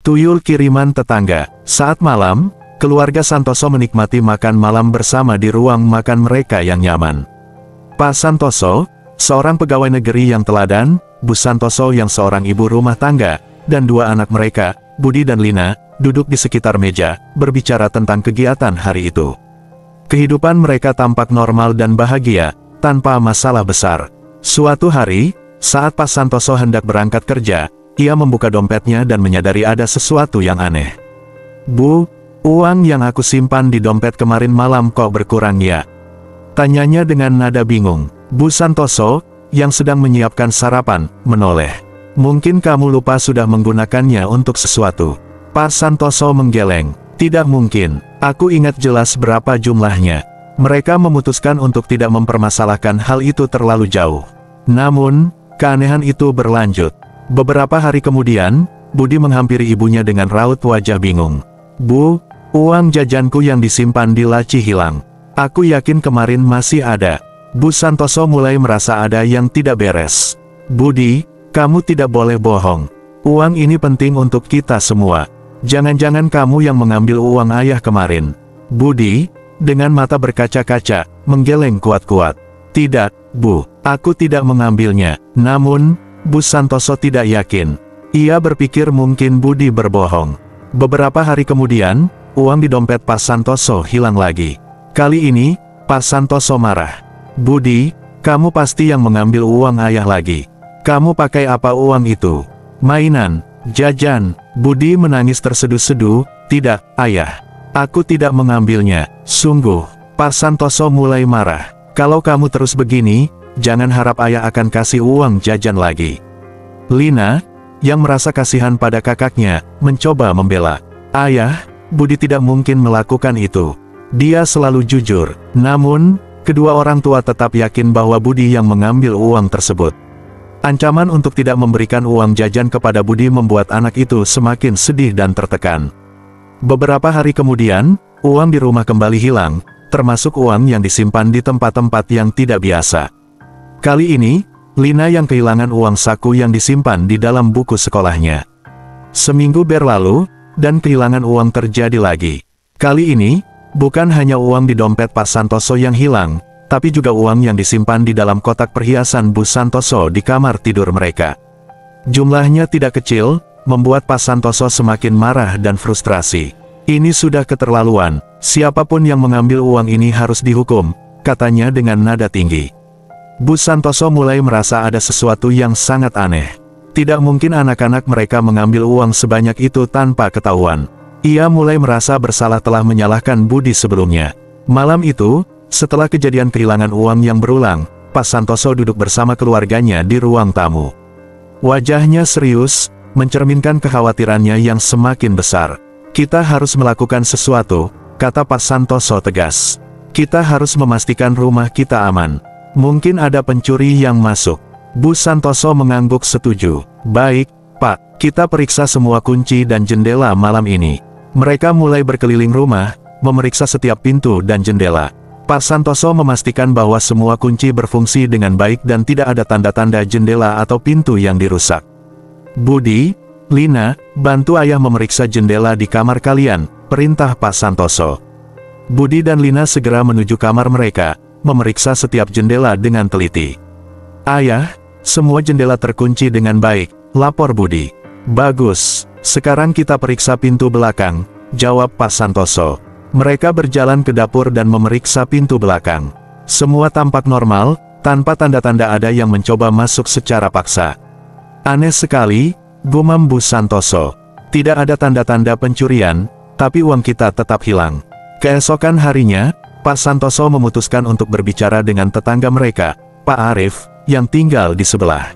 Tuyul kiriman tetangga. Saat malam, keluarga Santoso menikmati makan malam bersama di ruang makan mereka yang nyaman. Pak Santoso, seorang pegawai negeri yang teladan, Bu Santoso yang seorang ibu rumah tangga, dan dua anak mereka, Budi dan Lina, duduk di sekitar meja, berbicara tentang kegiatan hari itu. Kehidupan mereka tampak normal dan bahagia, tanpa masalah besar. Suatu hari, saat Pak Santoso hendak berangkat kerja, ia membuka dompetnya dan menyadari ada sesuatu yang aneh. "Bu, uang yang aku simpan di dompet kemarin malam kok berkurang ya?" tanyanya dengan nada bingung. Bu Santoso, yang sedang menyiapkan sarapan, menoleh. "Mungkin kamu lupa sudah menggunakannya untuk sesuatu." Pak Santoso menggeleng. "Tidak mungkin, aku ingat jelas berapa jumlahnya." Mereka memutuskan untuk tidak mempermasalahkan hal itu terlalu jauh. Namun, keanehan itu berlanjut. Beberapa hari kemudian, Budi menghampiri ibunya dengan raut wajah bingung. "Bu, uang jajanku yang disimpan di laci hilang. Aku yakin kemarin masih ada." Bu Santoso mulai merasa ada yang tidak beres. "Budi, kamu tidak boleh bohong. Uang ini penting untuk kita semua. Jangan-jangan kamu yang mengambil uang ayah kemarin." Budi, dengan mata berkaca-kaca, menggeleng kuat-kuat. "Tidak, Bu, aku tidak mengambilnya." Namun, Bu Santoso tidak yakin. Ia berpikir mungkin Budi berbohong. Beberapa hari kemudian, uang di dompet Pak Santoso hilang lagi. Kali ini, Pak Santoso marah. "Budi, kamu pasti yang mengambil uang ayah lagi. Kamu pakai apa uang itu? Mainan, jajan?" Budi menangis terseduh-seduh. "Tidak, ayah. Aku tidak mengambilnya, sungguh." Pak Santoso mulai marah. "Kalau kamu terus begini, jangan harap ayah akan kasih uang jajan lagi." Lina, yang merasa kasihan pada kakaknya, mencoba membela. "Ayah, Budi tidak mungkin melakukan itu. Dia selalu jujur." Namun, kedua orang tua tetap yakin bahwa Budi yang mengambil uang tersebut. Ancaman untuk tidak memberikan uang jajan kepada Budi membuat anak itu semakin sedih dan tertekan. Beberapa hari kemudian, uang di rumah kembali hilang, termasuk uang yang disimpan di tempat-tempat yang tidak biasa. Kali ini, Lina yang kehilangan uang saku yang disimpan di dalam buku sekolahnya. Seminggu berlalu, dan kehilangan uang terjadi lagi. Kali ini, bukan hanya uang di dompet Pak Santoso yang hilang, tapi juga uang yang disimpan di dalam kotak perhiasan Bu Santoso di kamar tidur mereka. Jumlahnya tidak kecil, membuat Pak Santoso semakin marah dan frustrasi. "Ini sudah keterlaluan, siapapun yang mengambil uang ini harus dihukum," katanya dengan nada tinggi. Bu Santoso mulai merasa ada sesuatu yang sangat aneh. Tidak mungkin anak-anak mereka mengambil uang sebanyak itu tanpa ketahuan. Ia mulai merasa bersalah telah menyalahkan Budi sebelumnya. Malam itu, setelah kejadian kehilangan uang yang berulang, Pak Santoso duduk bersama keluarganya di ruang tamu. Wajahnya serius, mencerminkan kekhawatirannya yang semakin besar. "Kita harus melakukan sesuatu," kata Pak Santoso tegas. "Kita harus memastikan rumah kita aman. Mungkin ada pencuri yang masuk." Bu Santoso mengangguk setuju. "Baik, Pak, kita periksa semua kunci dan jendela malam ini." Mereka mulai berkeliling rumah, memeriksa setiap pintu dan jendela. Pak Santoso memastikan bahwa semua kunci berfungsi dengan baik dan tidak ada tanda-tanda jendela atau pintu yang dirusak. "Budi, Lina, bantu ayah memeriksa jendela di kamar kalian," perintah Pak Santoso. Budi dan Lina segera menuju kamar mereka, memeriksa setiap jendela dengan teliti. "Ayah, semua jendela terkunci dengan baik," lapor Budi. "Bagus, sekarang kita periksa pintu belakang," jawab Pak Santoso. Mereka berjalan ke dapur dan memeriksa pintu belakang. Semua tampak normal, tanpa tanda-tanda ada yang mencoba masuk secara paksa. "Aneh sekali," gumam Bu Santoso. "Tidak ada tanda-tanda pencurian, tapi uang kita tetap hilang." Keesokan harinya, Pak Santoso memutuskan untuk berbicara dengan tetangga mereka, Pak Arif, yang tinggal di sebelah.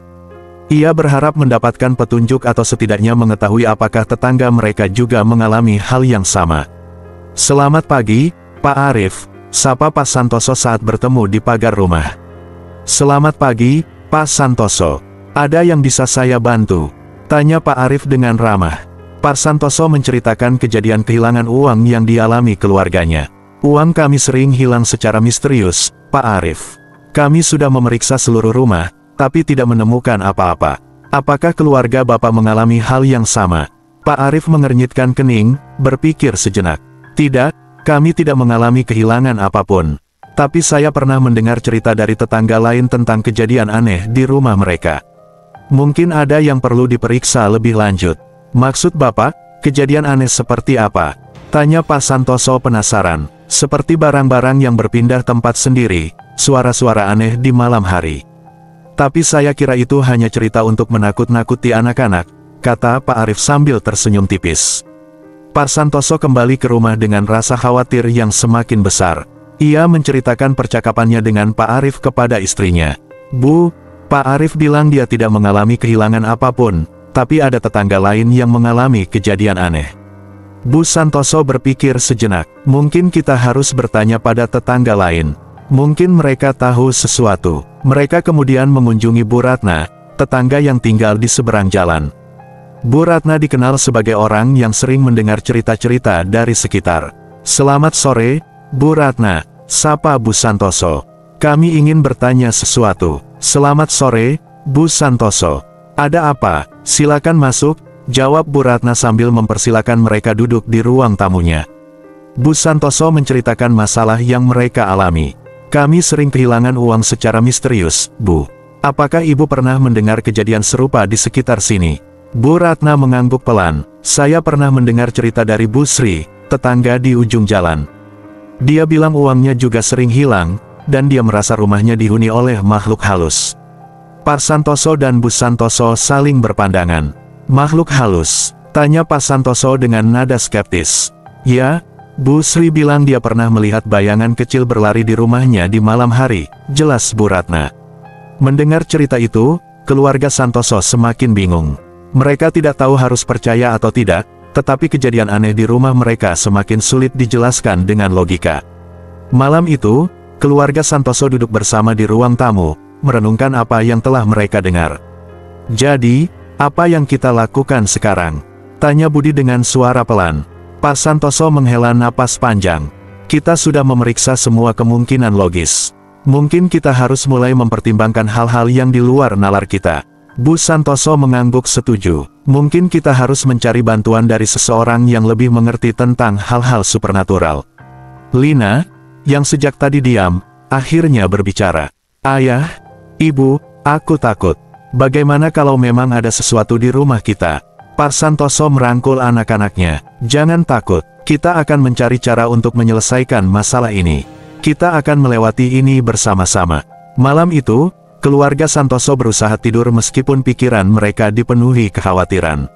Ia berharap mendapatkan petunjuk atau setidaknya mengetahui apakah tetangga mereka juga mengalami hal yang sama. "Selamat pagi, Pak Arif," sapa Pak Santoso saat bertemu di pagar rumah. "Selamat pagi, Pak Santoso. Ada yang bisa saya bantu?" tanya Pak Arif dengan ramah. Pak Santoso menceritakan kejadian kehilangan uang yang dialami keluarganya. "Uang kami sering hilang secara misterius, Pak Arif. Kami sudah memeriksa seluruh rumah, tapi tidak menemukan apa-apa. Apakah keluarga Bapak mengalami hal yang sama?" Pak Arif mengernyitkan kening, berpikir sejenak. Tidak, kami tidak mengalami kehilangan apapun. Tapi saya pernah mendengar cerita dari tetangga lain tentang kejadian aneh di rumah mereka. Mungkin ada yang perlu diperiksa lebih lanjut. Maksud Bapak, kejadian aneh seperti apa? Tanya Pak Santoso penasaran. Seperti barang-barang yang berpindah tempat sendiri, suara-suara aneh di malam hari. Tapi saya kira itu hanya cerita untuk menakut-nakuti anak-anak, kata Pak Arif sambil tersenyum tipis. Pak Santoso kembali ke rumah dengan rasa khawatir yang semakin besar. Ia menceritakan percakapannya dengan Pak Arif kepada istrinya. Bu, Pak Arif bilang dia tidak mengalami kehilangan apapun, tapi ada tetangga lain yang mengalami kejadian aneh. Bu Santoso berpikir sejenak, mungkin kita harus bertanya pada tetangga lain. Mungkin mereka tahu sesuatu. Mereka kemudian mengunjungi Bu Ratna, tetangga yang tinggal di seberang jalan. Bu Ratna dikenal sebagai orang yang sering mendengar cerita-cerita dari sekitar. Selamat sore, Bu Ratna, sapa Bu Santoso. Kami ingin bertanya sesuatu. Selamat sore, Bu Santoso. Ada apa? Silakan masuk, jawab Bu Ratna sambil mempersilakan mereka duduk di ruang tamunya. Bu Santoso menceritakan masalah yang mereka alami. Kami sering kehilangan uang secara misterius, Bu. Apakah Ibu pernah mendengar kejadian serupa di sekitar sini? Bu Ratna mengangguk pelan. Saya pernah mendengar cerita dari Bu Sri, tetangga di ujung jalan. Dia bilang uangnya juga sering hilang, dan dia merasa rumahnya dihuni oleh makhluk halus. Pak Santoso dan Bu Santoso saling berpandangan. Makhluk halus? Tanya Pak Santoso dengan nada skeptis. Ya, Bu Sri bilang dia pernah melihat bayangan kecil berlari di rumahnya di malam hari, jelas Bu Ratna. Mendengar cerita itu, keluarga Santoso semakin bingung. Mereka tidak tahu harus percaya atau tidak, tetapi kejadian aneh di rumah mereka semakin sulit dijelaskan dengan logika. Malam itu, keluarga Santoso duduk bersama di ruang tamu, merenungkan apa yang telah mereka dengar. Jadi, apa yang kita lakukan sekarang? Tanya Budi dengan suara pelan. Pak Santoso menghela napas panjang. Kita sudah memeriksa semua kemungkinan logis. Mungkin kita harus mulai mempertimbangkan hal-hal yang di luar nalar kita. Bu Santoso mengangguk setuju. Mungkin kita harus mencari bantuan dari seseorang yang lebih mengerti tentang hal-hal supernatural. Lina, yang sejak tadi diam, akhirnya berbicara. Ayah, Ibu, aku takut. Bagaimana kalau memang ada sesuatu di rumah kita? Pak Santoso merangkul anak-anaknya. Jangan takut, kita akan mencari cara untuk menyelesaikan masalah ini. Kita akan melewati ini bersama-sama. Malam itu, keluarga Santoso berusaha tidur meskipun pikiran mereka dipenuhi kekhawatiran.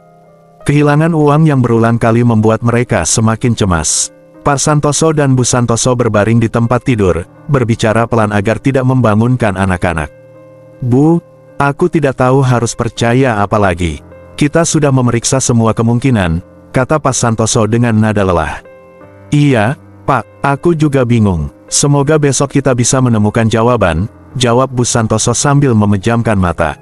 Kehilangan uang yang berulang kali membuat mereka semakin cemas. Pak Santoso dan Bu Santoso berbaring di tempat tidur, berbicara pelan agar tidak membangunkan anak-anak. Bu, aku tidak tahu harus percaya apa lagi. Kita sudah memeriksa semua kemungkinan, kata Pak Santoso dengan nada lelah. Iya, Pak, aku juga bingung. Semoga besok kita bisa menemukan jawaban, jawab Bu Santoso sambil memejamkan mata.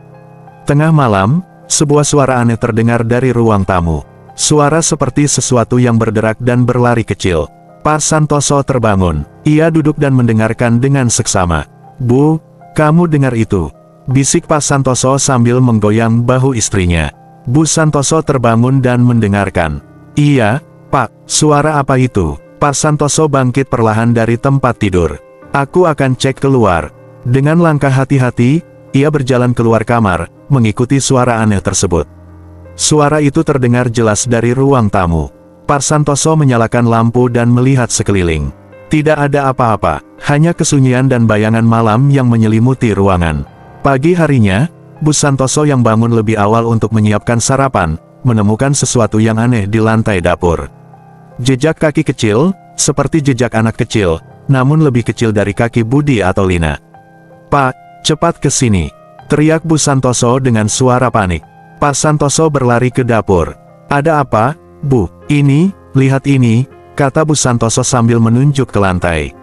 Tengah malam, sebuah suara aneh terdengar dari ruang tamu. Suara seperti sesuatu yang berderak dan berlari kecil. Pak Santoso terbangun. Ia duduk dan mendengarkan dengan seksama. Bu, kamu dengar itu? Bisik Pak Santoso sambil menggoyang bahu istrinya. Bu Santoso terbangun dan mendengarkan. Iya, Pak, suara apa itu? Pak Santoso bangkit perlahan dari tempat tidur. Aku akan cek keluar. Dengan langkah hati-hati, ia berjalan keluar kamar, mengikuti suara aneh tersebut. Suara itu terdengar jelas dari ruang tamu. Pak Santoso menyalakan lampu dan melihat sekeliling. Tidak ada apa-apa, hanya kesunyian dan bayangan malam yang menyelimuti ruangan. Pagi harinya, Bu Santoso yang bangun lebih awal untuk menyiapkan sarapan, menemukan sesuatu yang aneh di lantai dapur. Jejak kaki kecil, seperti jejak anak kecil, namun lebih kecil dari kaki Budi atau Lina. Pak, cepat ke sini, teriak Bu Santoso dengan suara panik. Pak Santoso berlari ke dapur. Ada apa, Bu? Ini, lihat ini, kata Bu Santoso sambil menunjuk ke lantai.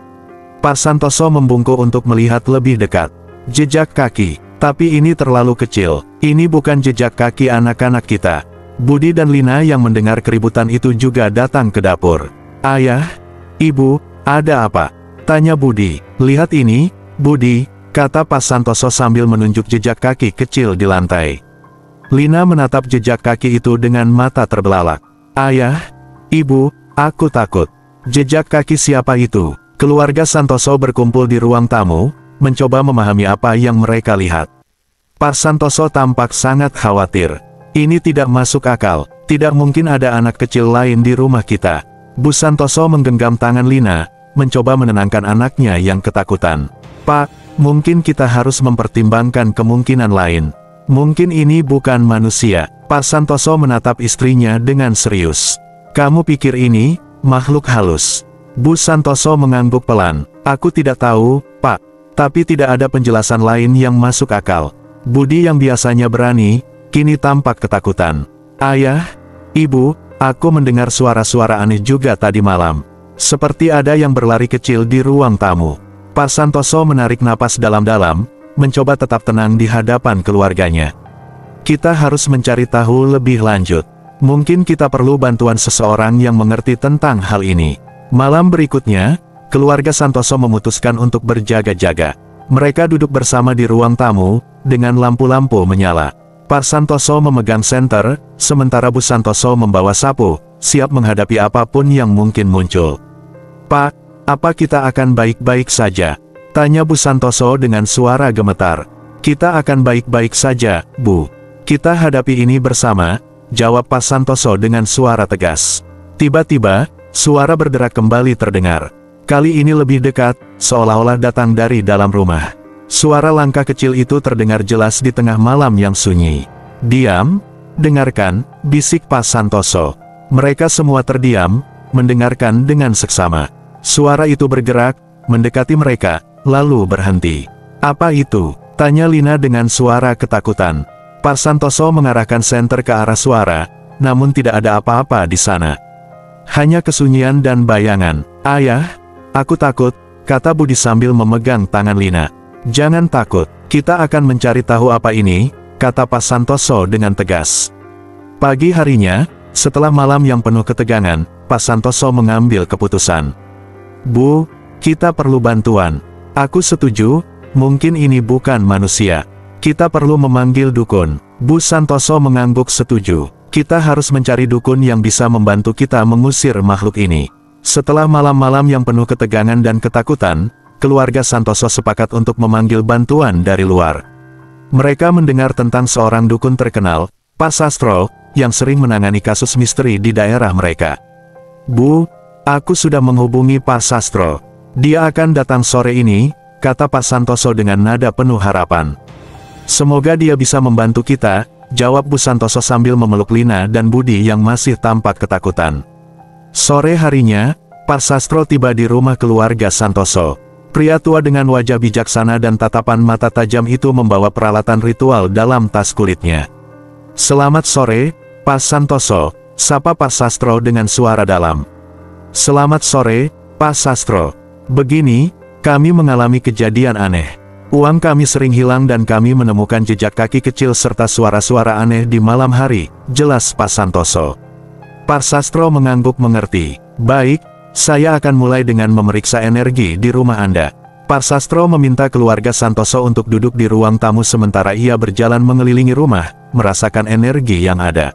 Pak Santoso membungkuk untuk melihat lebih dekat. Jejak kaki, tapi ini terlalu kecil. Ini bukan jejak kaki anak-anak kita. Budi dan Lina yang mendengar keributan itu juga datang ke dapur. Ayah, Ibu, ada apa? Tanya Budi. Lihat ini, Budi, kata Pak Santoso sambil menunjuk jejak kaki kecil di lantai. Lina menatap jejak kaki itu dengan mata terbelalak. Ayah, Ibu, aku takut. Jejak kaki siapa itu? Keluarga Santoso berkumpul di ruang tamu, mencoba memahami apa yang mereka lihat. Pak Santoso tampak sangat khawatir. Ini tidak masuk akal, tidak mungkin ada anak kecil lain di rumah kita. Bu Santoso menggenggam tangan Lina, mencoba menenangkan anaknya yang ketakutan. Pak, mungkin kita harus mempertimbangkan kemungkinan lain. Mungkin ini bukan manusia. Pak Santoso menatap istrinya dengan serius. Kamu pikir ini makhluk halus? Bu Santoso mengangguk pelan. Aku tidak tahu, Pak. Tapi tidak ada penjelasan lain yang masuk akal. Budi yang biasanya berani, kini tampak ketakutan. Ayah, Ibu, aku mendengar suara-suara aneh juga tadi malam. Seperti ada yang berlari kecil di ruang tamu. Pak Santoso menarik napas dalam-dalam, mencoba tetap tenang di hadapan keluarganya. Kita harus mencari tahu lebih lanjut. Mungkin kita perlu bantuan seseorang yang mengerti tentang hal ini. Malam berikutnya, keluarga Santoso memutuskan untuk berjaga-jaga. Mereka duduk bersama di ruang tamu, dengan lampu-lampu menyala. Pak Santoso memegang senter, sementara Bu Santoso membawa sapu, siap menghadapi apapun yang mungkin muncul. Pak, apa kita akan baik-baik saja? Tanya Bu Santoso dengan suara gemetar. Kita akan baik-baik saja, Bu. Kita hadapi ini bersama, jawab Pak Santoso dengan suara tegas. Tiba-tiba, suara berderak kembali terdengar. Kali ini lebih dekat, seolah-olah datang dari dalam rumah. Suara langkah kecil itu terdengar jelas di tengah malam yang sunyi. Diam, dengarkan, bisik Pak Santoso. Mereka semua terdiam, mendengarkan dengan seksama. Suara itu bergerak, mendekati mereka, lalu berhenti. Apa itu? Tanya Lina dengan suara ketakutan. Pak Santoso mengarahkan senter ke arah suara, namun tidak ada apa-apa di sana. Hanya kesunyian dan bayangan. Ayah, aku takut, kata Budi sambil memegang tangan Lina. Jangan takut, kita akan mencari tahu apa ini, kata Pak Santoso dengan tegas. Pagi harinya, setelah malam yang penuh ketegangan, Pak Santoso mengambil keputusan. Bu, kita perlu bantuan. Aku setuju, mungkin ini bukan manusia. Kita perlu memanggil dukun. Bu Santoso mengangguk setuju. Kita harus mencari dukun yang bisa membantu kita mengusir makhluk ini. Setelah malam-malam yang penuh ketegangan dan ketakutan, keluarga Santoso sepakat untuk memanggil bantuan dari luar. Mereka mendengar tentang seorang dukun terkenal, Pak Sastro, yang sering menangani kasus misteri di daerah mereka. Bu, aku sudah menghubungi Pak Sastro. Dia akan datang sore ini, kata Pak Santoso dengan nada penuh harapan. Semoga dia bisa membantu kita, jawab Bu Santoso sambil memeluk Lina dan Budi yang masih tampak ketakutan. Sore harinya, Pak Sastro tiba di rumah keluarga Santoso. Pria tua dengan wajah bijaksana dan tatapan mata tajam itu membawa peralatan ritual dalam tas kulitnya. Selamat sore, Pak Santoso, sapa Pak Sastro dengan suara dalam. Selamat sore, Pak Sastro. Begini, kami mengalami kejadian aneh. Uang kami sering hilang dan kami menemukan jejak kaki kecil serta suara-suara aneh di malam hari, jelas Pak Santoso. Pak Sastro mengangguk mengerti. Baik, saya akan mulai dengan memeriksa energi di rumah Anda. Pak Sastro meminta keluarga Santoso untuk duduk di ruang tamu sementara ia berjalan mengelilingi rumah, merasakan energi yang ada.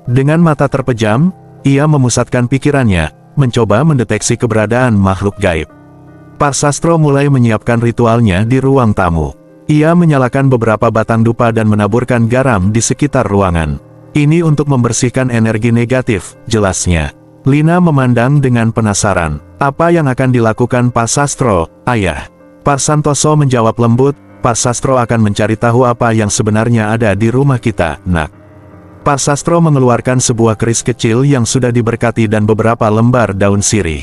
Dengan mata terpejam, ia memusatkan pikirannya, mencoba mendeteksi keberadaan makhluk gaib. Pak Sastro mulai menyiapkan ritualnya di ruang tamu. Ia menyalakan beberapa batang dupa dan menaburkan garam di sekitar ruangan. Ini untuk membersihkan energi negatif, jelasnya. Lina memandang dengan penasaran. Apa yang akan dilakukan Pak Sastro, Ayah? Pak Santoso menjawab lembut, Pak Sastro akan mencari tahu apa yang sebenarnya ada di rumah kita, Nak. Pak Sastro mengeluarkan sebuah keris kecil yang sudah diberkati dan beberapa lembar daun sirih.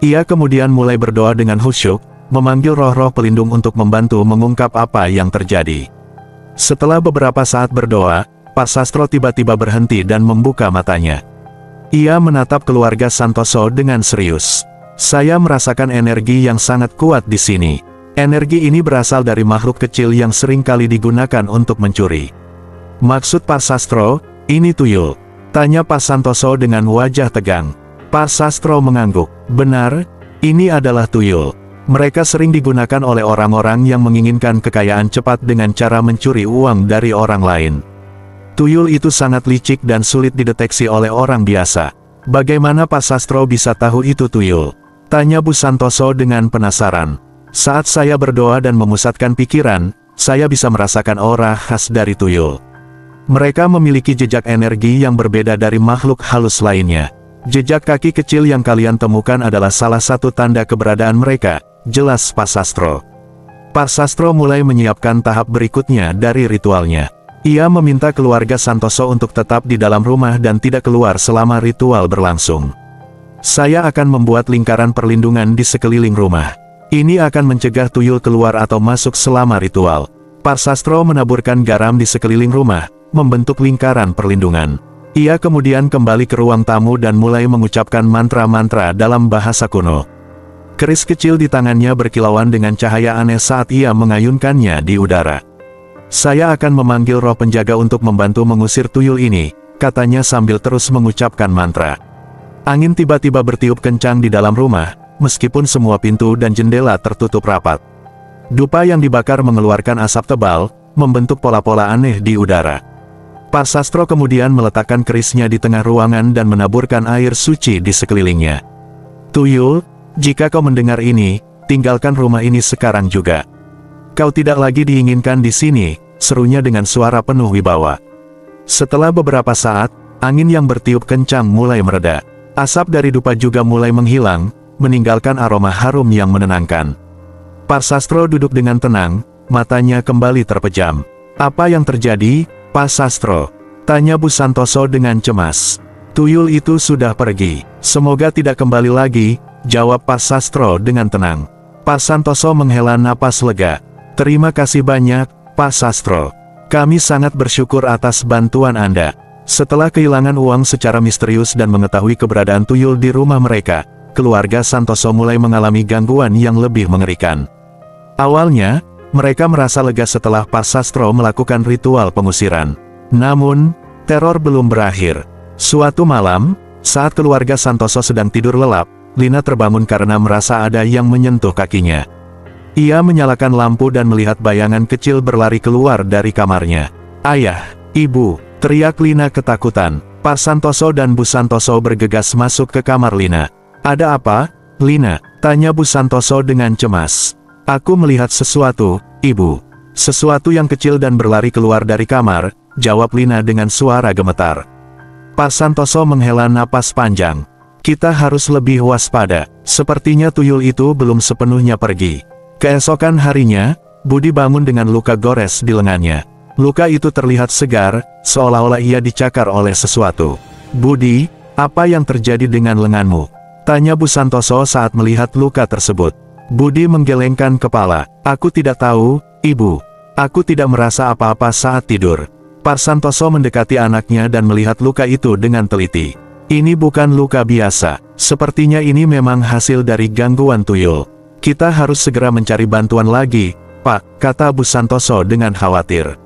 Ia kemudian mulai berdoa dengan khusyuk, memanggil roh-roh pelindung untuk membantu mengungkap apa yang terjadi. Setelah beberapa saat berdoa, Pak Sastro tiba-tiba berhenti dan membuka matanya. Ia menatap keluarga Santoso dengan serius. Saya merasakan energi yang sangat kuat di sini. Energi ini berasal dari makhluk kecil yang sering kali digunakan untuk mencuri. Maksud Pak Sastro, ini tuyul? Tanya Pak Santoso dengan wajah tegang. Pak Sastro mengangguk. Benar, ini adalah tuyul. Mereka sering digunakan oleh orang-orang yang menginginkan kekayaan cepat dengan cara mencuri uang dari orang lain. Tuyul itu sangat licik dan sulit dideteksi oleh orang biasa. Bagaimana Pak Sastro bisa tahu itu tuyul? Tanya Bu Santoso dengan penasaran. Saat saya berdoa dan memusatkan pikiran, saya bisa merasakan aura khas dari tuyul. Mereka memiliki jejak energi yang berbeda dari makhluk halus lainnya. Jejak kaki kecil yang kalian temukan adalah salah satu tanda keberadaan mereka, jelas Pak Sastro. Pak Sastro mulai menyiapkan tahap berikutnya dari ritualnya. Ia meminta keluarga Santoso untuk tetap di dalam rumah dan tidak keluar selama ritual berlangsung. Saya akan membuat lingkaran perlindungan di sekeliling rumah. Ini akan mencegah tuyul keluar atau masuk selama ritual. Pak Sastro menaburkan garam di sekeliling rumah, membentuk lingkaran perlindungan. Ia kemudian kembali ke ruang tamu dan mulai mengucapkan mantra-mantra dalam bahasa kuno. Keris kecil di tangannya berkilauan dengan cahaya aneh saat ia mengayunkannya di udara. Saya akan memanggil roh penjaga untuk membantu mengusir tuyul ini, katanya sambil terus mengucapkan mantra. Angin tiba-tiba bertiup kencang di dalam rumah, meskipun semua pintu dan jendela tertutup rapat. Dupa yang dibakar mengeluarkan asap tebal, membentuk pola-pola aneh di udara. Pak Sastro kemudian meletakkan kerisnya di tengah ruangan dan menaburkan air suci di sekelilingnya. Tuyul, jika kau mendengar ini, tinggalkan rumah ini sekarang juga. Kau tidak lagi diinginkan di sini, serunya dengan suara penuh wibawa. Setelah beberapa saat, angin yang bertiup kencang mulai mereda. Asap dari dupa juga mulai menghilang, meninggalkan aroma harum yang menenangkan. Pak Sastro duduk dengan tenang, matanya kembali terpejam. Apa yang terjadi, Pak Sastro? Tanya Bu Santoso dengan cemas. Tuyul itu sudah pergi. Semoga tidak kembali lagi, jawab Pak Sastro dengan tenang. Pak Santoso menghela napas lega. Terima kasih banyak, Pak Sastro. Kami sangat bersyukur atas bantuan Anda. Setelah kehilangan uang secara misterius dan mengetahui keberadaan tuyul di rumah mereka, keluarga Santoso mulai mengalami gangguan yang lebih mengerikan. Awalnya, mereka merasa lega setelah Pak Sastro melakukan ritual pengusiran. Namun, teror belum berakhir. Suatu malam, saat keluarga Santoso sedang tidur lelap, Lina terbangun karena merasa ada yang menyentuh kakinya. Ia menyalakan lampu dan melihat bayangan kecil berlari keluar dari kamarnya. Ayah, Ibu, teriak Lina ketakutan. Pak Santoso dan Bu Santoso bergegas masuk ke kamar Lina. Ada apa, Lina? Tanya Bu Santoso dengan cemas. Aku melihat sesuatu, Ibu. Sesuatu yang kecil dan berlari keluar dari kamar, jawab Lina dengan suara gemetar. Pak Santoso menghela napas panjang. Kita harus lebih waspada. Sepertinya tuyul itu belum sepenuhnya pergi. Keesokan harinya, Budi bangun dengan luka gores di lengannya. Luka itu terlihat segar, seolah-olah ia dicakar oleh sesuatu. Budi, apa yang terjadi dengan lenganmu? Tanya Bu Santoso saat melihat luka tersebut. Budi menggelengkan kepala. Aku tidak tahu, Ibu. Aku tidak merasa apa-apa saat tidur. Pak Santoso mendekati anaknya dan melihat luka itu dengan teliti. Ini bukan luka biasa. Sepertinya ini memang hasil dari gangguan tuyul. Kita harus segera mencari bantuan lagi, Pak, kata Bu Santoso dengan khawatir.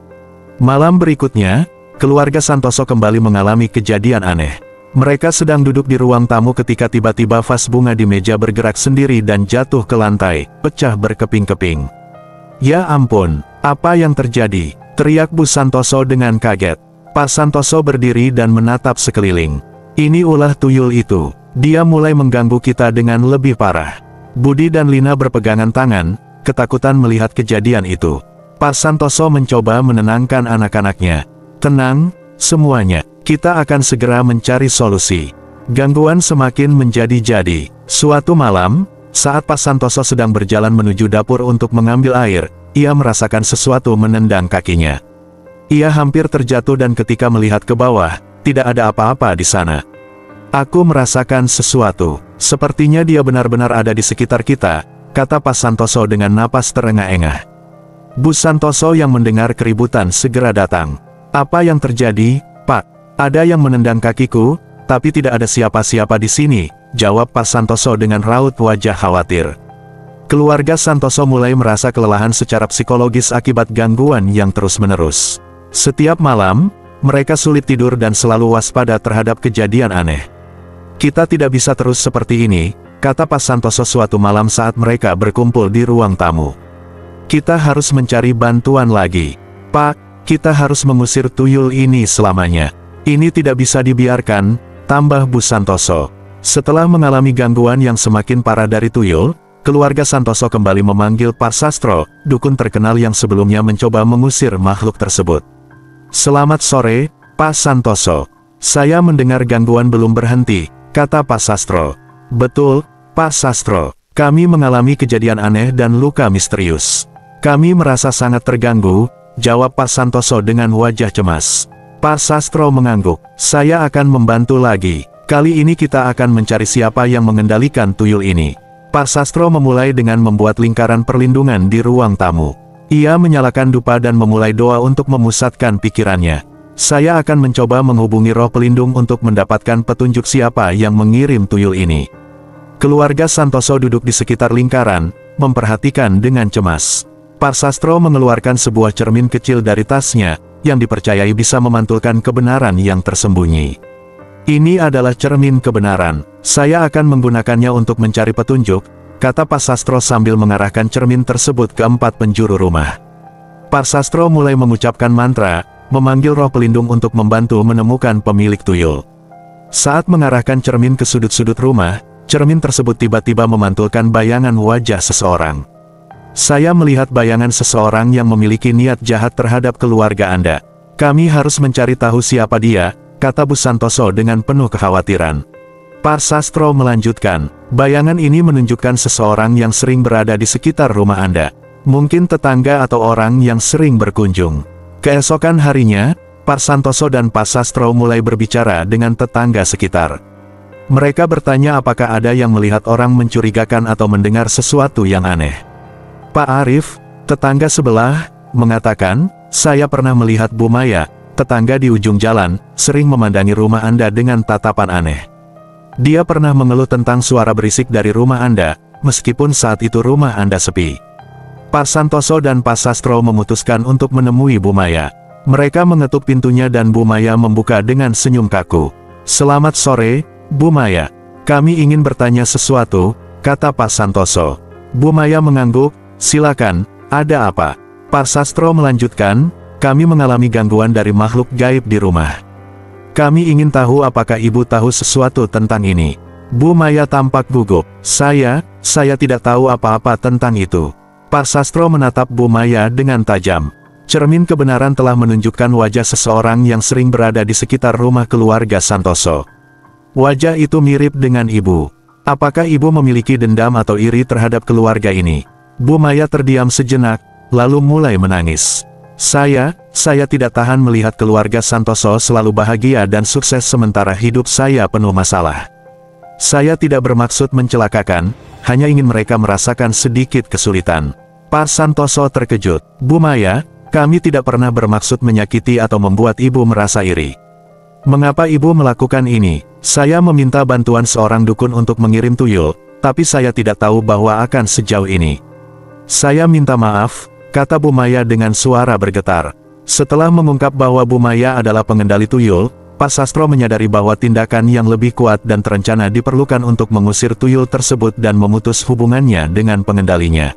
Malam berikutnya, keluarga Santoso kembali mengalami kejadian aneh. Mereka sedang duduk di ruang tamu ketika tiba-tiba vas bunga di meja bergerak sendiri dan jatuh ke lantai, pecah berkeping-keping. Ya ampun, apa yang terjadi? Teriak Bu Santoso dengan kaget. Pak Santoso berdiri dan menatap sekeliling. Ini ulah tuyul itu. Dia mulai mengganggu kita dengan lebih parah. Budi dan Lina berpegangan tangan, ketakutan melihat kejadian itu. Pak Santoso mencoba menenangkan anak-anaknya. Tenang, semuanya. Kita akan segera mencari solusi. Gangguan semakin menjadi-jadi. Suatu malam, saat Pak Santoso sedang berjalan menuju dapur untuk mengambil air, ia merasakan sesuatu menendang kakinya. Ia hampir terjatuh dan ketika melihat ke bawah, tidak ada apa-apa di sana. Aku merasakan sesuatu. Sepertinya dia benar-benar ada di sekitar kita, kata Pak Santoso dengan napas terengah-engah. Bu Santoso yang mendengar keributan segera datang. Apa yang terjadi, Pak? Ada yang menendang kakiku, tapi tidak ada siapa-siapa di sini, jawab Pak Santoso dengan raut wajah khawatir. Keluarga Santoso mulai merasa kelelahan secara psikologis akibat gangguan yang terus-menerus. Setiap malam, mereka sulit tidur dan selalu waspada terhadap kejadian aneh. Kita tidak bisa terus seperti ini, kata Pak Santoso suatu malam saat mereka berkumpul di ruang tamu. Kita harus mencari bantuan lagi. Pak, Kita harus mengusir tuyul ini selamanya. Ini tidak bisa dibiarkan, tambah Bu Santoso. Setelah mengalami gangguan yang semakin parah dari tuyul, keluarga Santoso kembali memanggil Pak Sastro, dukun terkenal yang sebelumnya mencoba mengusir makhluk tersebut. "Selamat sore, Pak Santoso. Saya mendengar gangguan belum berhenti," kata Pak Sastro. "Betul, Pak Sastro. Kami mengalami kejadian aneh dan luka misterius. Kami merasa sangat terganggu," jawab Pak Santoso dengan wajah cemas. Pak Sastro mengangguk. "Saya akan membantu lagi. Kali ini kita akan mencari siapa yang mengendalikan tuyul ini." Pak Sastro memulai dengan membuat lingkaran perlindungan di ruang tamu. Ia menyalakan dupa dan memulai doa untuk memusatkan pikirannya. "Saya akan mencoba menghubungi roh pelindung untuk mendapatkan petunjuk siapa yang mengirim tuyul ini." Keluarga Santoso duduk di sekitar lingkaran, memperhatikan dengan cemas. Pak Sastro mengeluarkan sebuah cermin kecil dari tasnya, yang dipercayai bisa memantulkan kebenaran yang tersembunyi. "Ini adalah cermin kebenaran. Saya akan menggunakannya untuk mencari petunjuk," kata Pak Sastro sambil mengarahkan cermin tersebut ke 4 penjuru rumah. Pak Sastro mulai mengucapkan mantra, memanggil roh pelindung untuk membantu menemukan pemilik tuyul. Saat mengarahkan cermin ke sudut-sudut rumah, cermin tersebut tiba-tiba memantulkan bayangan wajah seseorang. "Saya melihat bayangan seseorang yang memiliki niat jahat terhadap keluarga Anda. Kami harus mencari tahu siapa dia," kata Bu Santoso dengan penuh kekhawatiran. Pak Sastro melanjutkan, "Bayangan ini menunjukkan seseorang yang sering berada di sekitar rumah Anda. Mungkin tetangga atau orang yang sering berkunjung." Keesokan harinya, Pak Santoso dan Pak Sastro mulai berbicara dengan tetangga sekitar. Mereka bertanya apakah ada yang melihat orang mencurigakan atau mendengar sesuatu yang aneh. Pak Arif, tetangga sebelah, mengatakan, "Saya pernah melihat Bu Maya, tetangga di ujung jalan, sering memandangi rumah Anda dengan tatapan aneh. Dia pernah mengeluh tentang suara berisik dari rumah Anda, meskipun saat itu rumah Anda sepi." Pak Santoso dan Pak Sastro memutuskan untuk menemui Bu Maya. Mereka mengetuk pintunya dan Bu Maya membuka dengan senyum kaku. "Selamat sore, Bu Maya. Kami ingin bertanya sesuatu," kata Pak Santoso. Bu Maya mengangguk. "Silakan, ada apa?" Pak Sastro melanjutkan, "Kami mengalami gangguan dari makhluk gaib di rumah. Kami ingin tahu apakah Ibu tahu sesuatu tentang ini." Bu Maya tampak gugup. Saya tidak tahu apa-apa tentang itu." Pak Sastro menatap Bu Maya dengan tajam. Cermin kebenaran telah menunjukkan wajah seseorang yang sering berada di sekitar rumah keluarga Santoso. Wajah itu mirip dengan Ibu. Apakah Ibu memiliki dendam atau iri terhadap keluarga ini?" Bu Maya terdiam sejenak, lalu mulai menangis. Saya tidak tahan melihat keluarga Santoso selalu bahagia dan sukses sementara hidup saya penuh masalah. Saya tidak bermaksud mencelakakan, hanya ingin mereka merasakan sedikit kesulitan." Pak Santoso terkejut. "Bu Maya, kami tidak pernah bermaksud menyakiti atau membuat Ibu merasa iri. Mengapa Ibu melakukan ini? Saya meminta bantuan seorang dukun untuk mengirim tuyul, tapi saya tidak tahu bahwa akan sejauh ini. Saya minta maaf," kata Bu Maya dengan suara bergetar. Setelah mengungkap bahwa Bu Maya adalah pengendali tuyul, Pak Sastro menyadari bahwa tindakan yang lebih kuat dan terencana diperlukan untuk mengusir tuyul tersebut dan memutus hubungannya dengan pengendalinya.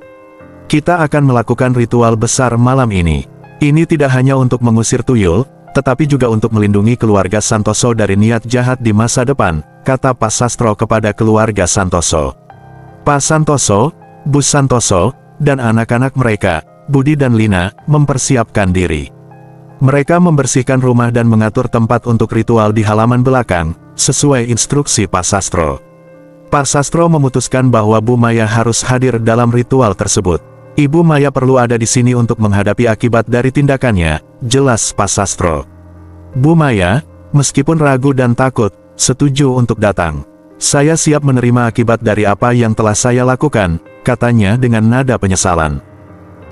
"Kita akan melakukan ritual besar malam ini. Ini tidak hanya untuk mengusir tuyul, tetapi juga untuk melindungi keluarga Santoso dari niat jahat di masa depan," kata Pak Sastro kepada keluarga Santoso. Pak Santoso, Bu Santoso, dan anak-anak mereka, Budi dan Lina, mempersiapkan diri. Mereka membersihkan rumah dan mengatur tempat untuk ritual di halaman belakang, sesuai instruksi Pak Sastro. Pak Sastro memutuskan bahwa Bu Maya harus hadir dalam ritual tersebut. "Ibu Maya perlu ada di sini untuk menghadapi akibat dari tindakannya," jelas Pak Sastro. Bu Maya, meskipun ragu dan takut, setuju untuk datang. "Saya siap menerima akibat dari apa yang telah saya lakukan," katanya dengan nada penyesalan.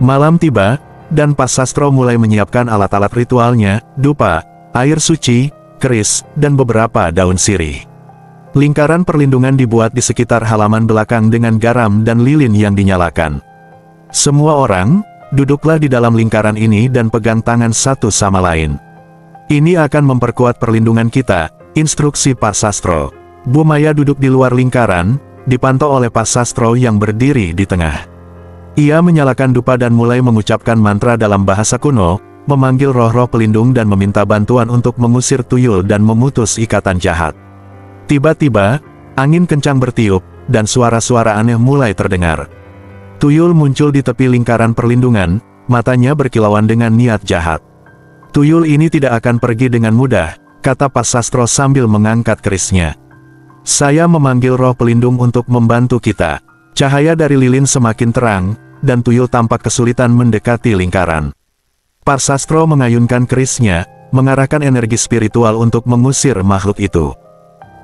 Malam tiba, dan Pak Sastro mulai menyiapkan alat-alat ritualnya, dupa, air suci, keris, dan beberapa daun sirih. Lingkaran perlindungan dibuat di sekitar halaman belakang dengan garam dan lilin yang dinyalakan. Semua orang, duduklah di dalam lingkaran ini dan pegang tangan satu sama lain. "Ini akan memperkuat perlindungan kita," instruksi Pak Sastro. Bu Maya duduk di luar lingkaran, dipantau oleh Pak Sastro yang berdiri di tengah. Ia menyalakan dupa dan mulai mengucapkan mantra dalam bahasa kuno, memanggil roh-roh pelindung dan meminta bantuan untuk mengusir tuyul dan memutus ikatan jahat. Tiba-tiba, angin kencang bertiup, dan suara-suara aneh mulai terdengar. Tuyul muncul di tepi lingkaran perlindungan, matanya berkilauan dengan niat jahat. Tuyul ini tidak akan pergi dengan mudah, kata Pak Sastro sambil mengangkat kerisnya. Saya memanggil roh pelindung untuk membantu kita. Cahaya dari lilin semakin terang, dan tuyul tampak kesulitan mendekati lingkaran. Pak Sastro mengayunkan kerisnya, mengarahkan energi spiritual untuk mengusir makhluk itu.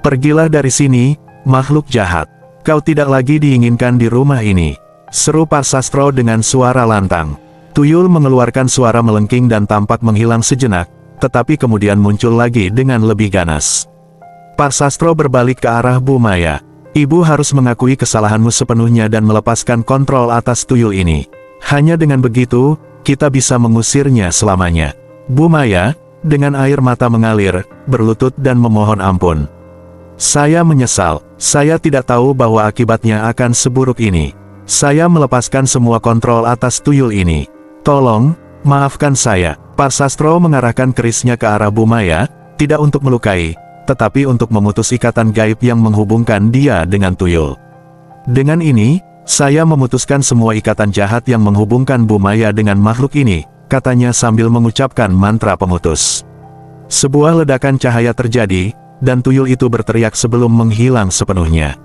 Pergilah dari sini, makhluk jahat. Kau tidak lagi diinginkan di rumah ini, seru Pak Sastro dengan suara lantang. Tuyul mengeluarkan suara melengking dan tampak menghilang sejenak, tetapi kemudian muncul lagi dengan lebih ganas. Pak Sastro berbalik ke arah Bu Maya. Ibu harus mengakui kesalahanmu sepenuhnya dan melepaskan kontrol atas tuyul ini. Hanya dengan begitu, kita bisa mengusirnya selamanya. Bu Maya, dengan air mata mengalir, berlutut dan memohon ampun. Saya menyesal, saya tidak tahu bahwa akibatnya akan seburuk ini. Saya melepaskan semua kontrol atas tuyul ini. Tolong, maafkan saya. Pak Sastro mengarahkan kerisnya ke arah Bu Maya, tidak untuk melukai, tetapi untuk memutus ikatan gaib yang menghubungkan dia dengan tuyul. Dengan ini, saya memutuskan semua ikatan jahat yang menghubungkan Bu Maya dengan makhluk ini, katanya sambil mengucapkan mantra pemutus. Sebuah ledakan cahaya terjadi, dan tuyul itu berteriak sebelum menghilang sepenuhnya.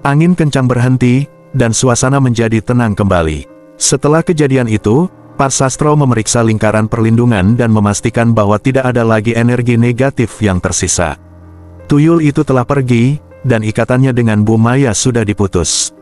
Angin kencang berhenti, dan suasana menjadi tenang kembali. Setelah kejadian itu, Pak Sastro memeriksa lingkaran perlindungan dan memastikan bahwa tidak ada lagi energi negatif yang tersisa. Tuyul itu telah pergi, dan ikatannya dengan Bu Maya sudah diputus.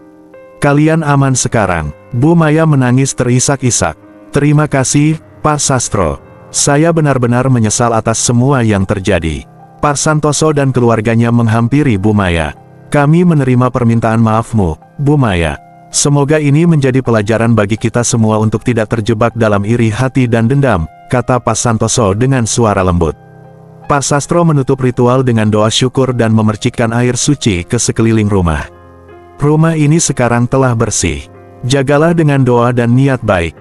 Kalian aman sekarang. Bu Maya menangis terisak-isak. Terima kasih, Pak Sastro. Saya benar-benar menyesal atas semua yang terjadi. Pak Santoso dan keluarganya menghampiri Bu Maya. Kami menerima permintaan maafmu, Bu Maya. Semoga ini menjadi pelajaran bagi kita semua untuk tidak terjebak dalam iri hati dan dendam, kata Pak Santoso dengan suara lembut. Pak Sastro menutup ritual dengan doa syukur dan memercikkan air suci ke sekeliling rumah. Rumah ini sekarang telah bersih. Jagalah dengan doa dan niat baik.